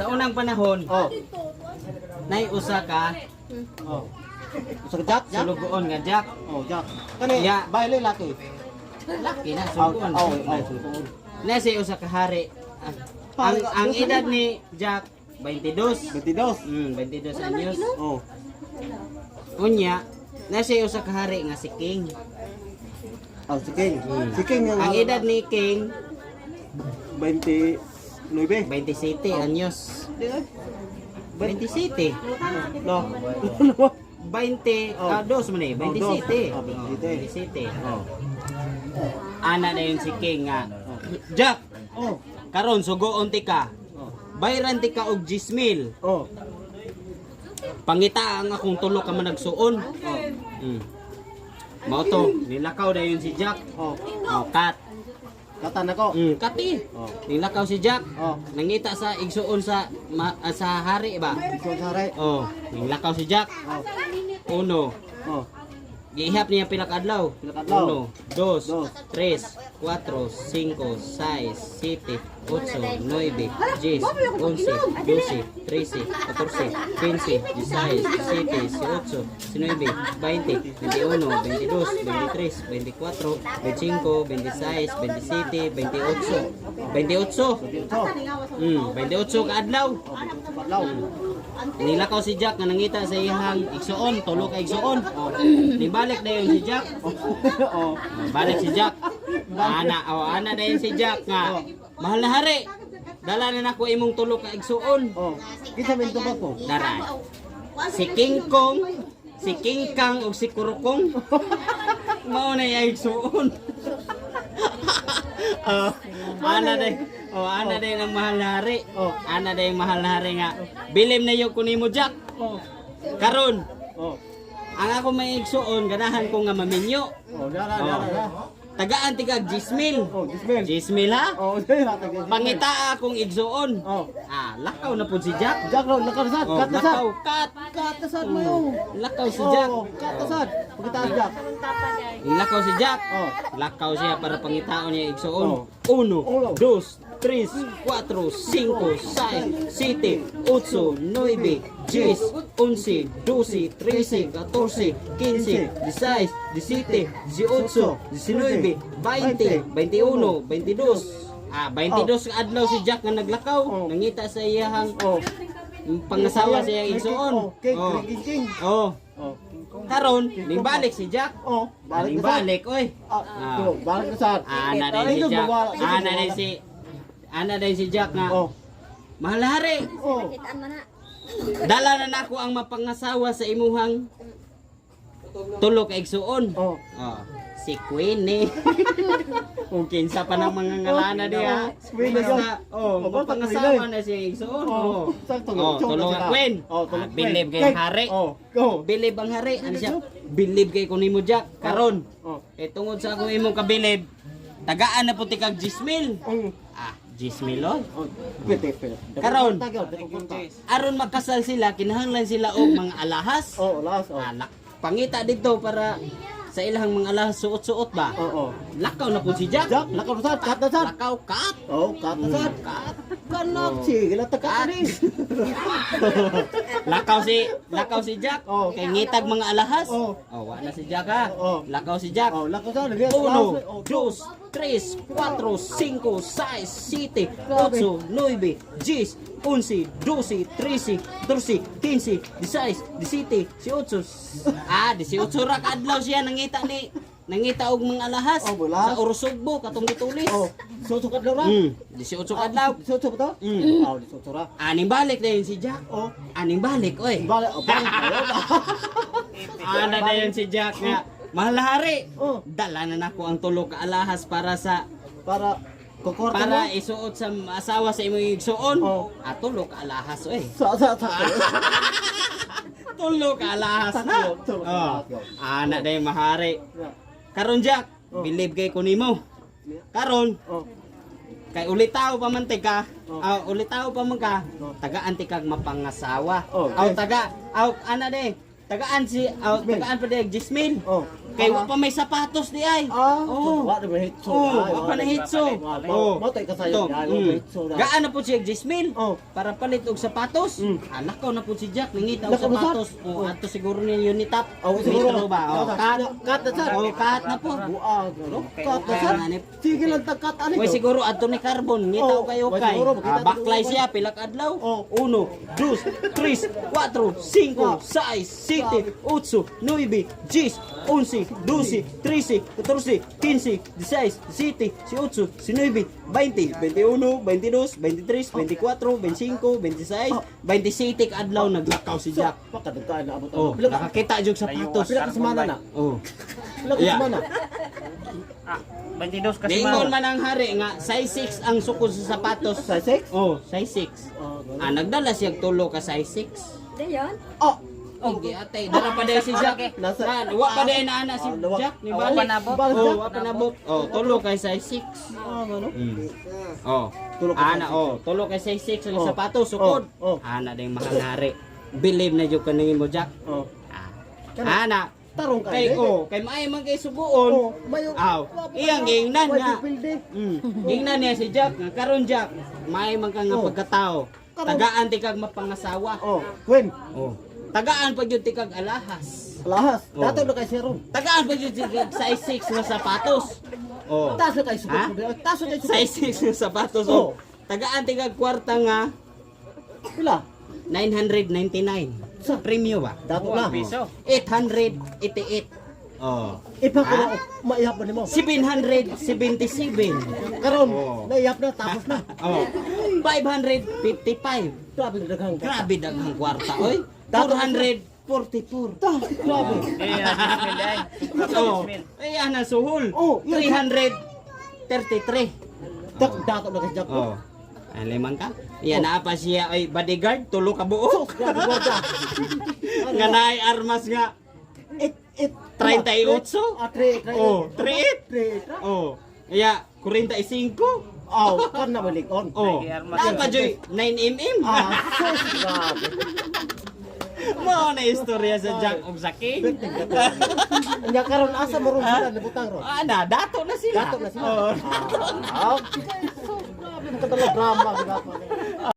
Sa unang panahon, Oh. nay usa ka Oh. Usa ka Jack? sulugoon nga Jack. Oh, Jack. Kani, Ya. baile laki. Laki na Oh, sulugoon. oh, oh. Na si usa ka hari. Ang edad ni Jack 22. 22. 22 anyos. Oh. Unya, na si usa ka hari nga si King. Oh, si King. Si King yung Ang edad ni King 29. 27 anyos. 27. No. 20, dos man eh, 27. Oh, 27. 27. Oh. Ana na yun si King nga. Jack, Oh. karon sugoon ti ka. Oh. Bayran ti ka og 10,000. Oh. Pangita ang akong tulo ka man nagsuon. Mao to, nilakaw na yun si Jack. Oh. Oh, kat. Katan ako. Kati. Oh. Nilakaw si Jack. Oh. Nangita sa igsuon sa hari ba? Ikaw sare. Oh, nilakaw si Jack. Oh. Uno. Oh. Gihap niya pila ka adlaw. Pila ka adlaw? 1, 2, Dos. 3, 4, 5, 6, 7, 8, 9, 10, 11, 12, 13, 14, 15, 16, 17, 18, 19, 20, 21, 22, 23, 24, 25, 26, 27, 28. 28. 28 ka adlaw. Padlaw. Nilakaw si Jack nga nangita sa iyang igsuon, tulo ka igsuon. Nibalik na yun si Jack. Oh. Balik si Jack. Ana na yun si Jack nga. Mahal na hari. Dala na nako imong tulo ka igsuon. Oh. Kita min tubag ko. Daray. Si King Kong, si King Kang ug si Kurukong. Mao na yung igsuon. Ana day ang mahal na hari. Ana day ang mahal na hari nga. Bilim na yung kunimo Jack. Oh. Karon, Oh. ang ako may igsuon, ganahan ko nga maminyo. Oh, dara. Tagaan tigag 10,000. Oh, dismel. 10,000 ha? Oh, dara tagis. Pangita akong igsuon. Oh. Lakaw na po si Jack. Jack ro nakasad. Oh, Katasad. lakaw, kat. Katasad mo yung. Lakaw si Jack. Oh, katasad. Pagkitaan Jack. Lakaw si Jack. Oh. Lakaw siya para pangitaon niya igsuon. Oh. 1, 2, 3, 4, 5, 6, 7, 8, 9, 10, 11, 12, 13, 14, 15, 16, 17, 18, 19, 20, 21, 22. 22 ka adlaw si Jack nga naglakaw. Nangita sa iyang pangasawa sa iyang igsuon. King. Oh. Oh. Karon, nimbalik si Jack. Oh, balik na sad. Nimbalik, oy. Balik na sad. Ana din si Jack. Ana din si Jack nga. Oh. Mahal hari. Oh. Dala na nako ang mapangasawa sa imuhang tulo ka igsuon. Oh. Si Queenie. Kung kinsa pa ng mga ngalana diha. Queenie Basta, mapangasawa na siya igsuon. Sakto. Tulo ka Queen. Bilib kay hari. Go. Bilib ang hari. Ano siya? Bilib kay kunimo Jack. Karon. Tungod sa akong imong kabilib, tagaan na puti kag 10,000. 10,000 oh. Karon. Aron magkasal sila, kinahanglan sila og mga alahas. Oh, last. Pangita dito para sa ilahang mga alahas suot-suot ba? Oo. Lakaw na po si Jack. Jack, lakaw na sad, kat na sad. Lakaw, kat. Oh, kat na sad. Kanak sige la taka ni. Lakaw si Jack. Oh. Kay ngitag mga alahas. Oh. Wa na si Jack ha. Oh. Lakaw si Jack. Oh, lakaw sad. 1, 2, 3, 4, 5, 6, 7, 8, 9, 10, 11, 12, 13, 14, 15, 16, 17, 18. 18 ra ka adlaw siya nangita og mga alahas wala. sa Orosugbo katong gitulis. Oh, susukad daw ra. 18 ka adlaw. Susuk to? Oh, susuk ra. Aning balik na yun si Jack. Oh, Aning balik, oy. balik. Oh, balik. Ana na yun si Jack nga. Mahal na hari. Oh. Dala na nako ang tulo ka alahas para Kukorta para mo. isuot sa asawa sa imong igsuon. Oh. Tulo ka alahas, oy. Sa. Tulo ka alahas na. Tulo ka Oh. alahas. Ana na yung mahari. Karon Jack, believe kay kunimo. Karon, Oh. kay ulitaw pa man ka. Oh. Ulitaw pa man ka. Oh. Tagaan ti kag mapangasawa. Oh, Aw okay. tagaan pa de 10,000. Oh. Kay wa pa may sapatos di ay. Oh, wa na hitso. Oh, wa pa na hitso. Oh. Matay ka sayo. Gaan na po siya Gismil. Oh. Para palit og sapatos. Anak ko na po si Jack nangita og Nakamusat? sapatos. Oh, ato siguro niya Unitap. Oh, siguro. Metro ba? Oh, kat. Kat na sir. Oh, kat na po. Buag, no? Kat na sir. Sige lang tagkat ani. Way siguro adto ni Carbon ngita Oh, kayo way kay. siguro, makita Baklay dito. siya pilak adlaw. Oh. 1 2 3 4 5 6 7 8 9 10 11 12 13 14 15 16 17 18 19 20 21 22 23 24 25 26 27 ka adlaw naglakaw si Jack. Pakadagkaan na abot. Oh, nakakita jud sapatos. Pila ka semana na? Oh. Pila ka Yeah. semana? 22 kasi Ningon man ang hari nga size 6 ang sukod sa sapatos. Sa sex? Oh, size 6. Nagdala siya tulo ka size 6. Dayon? Oh, Oh, ate, dala pa din si Jack. Nasa- Wa pa din na ana si Lawa. Jack ni Oh, balik. panabot. Oh, wa panabot. Oh, tulo kay size 6. ano? Oh. Tulo kay Ana oh, tulo kay size 6 ang sapatos sukod. Oh. Ana ding mahangari. Believe na jud kaningin mo Jack. Oh. Ana, Tarong ka. kay oh, kay maay man kay subuon. Oh, mayo. Aw, iyang gingnan nga. Pilde. Gingnan niya si Jack nga karon Jack, maay man ka nga Oh. pagkatao. Tagaan ti kag mapangasawa. Oh, Gwen. Oh. Tagaan pa jud ti kag alahas. Lahas. Oh. Dato na kay serum. Tagaan pa jud ti kag size 6 nga sapatos. Oh. Taas na kay Ha? sugot. Taas na kay sugot. Size 6 nga sapatos. Oh. Oh. Tagaan ti kag kwarta nga Pila? 999. Sa premium ba? Dato na. piso. 888. Oh. Ipa ko Ha? na maihap ba nimo? 777. Karon, Oh. naihap na tapos na. Oh. 555. Grabe na daghang. Grabe daghang kwarta oy. 444. Grabe. Oh. Ay ana suhol. Oh, yun. 333. Dato na kay Jack. Oh. Ay limang ka. Yan na pa siya ay bodyguard tulo ka buok. Grabe gwarda. Nga naay armas nga It 38. Ah, 3. Oh, 38. 3. Oh. Kaya 45. Oh, kan na malikon. Oh. Ay, armas. Dapat joy 9mm. Ah, sus, grabe. Mo na istorya sa Jack of sa King. Nya karon asa mo ron sila nabutang ron. Ana, dato na sila. Dato na sila. Oh. Ah, grabe na drama.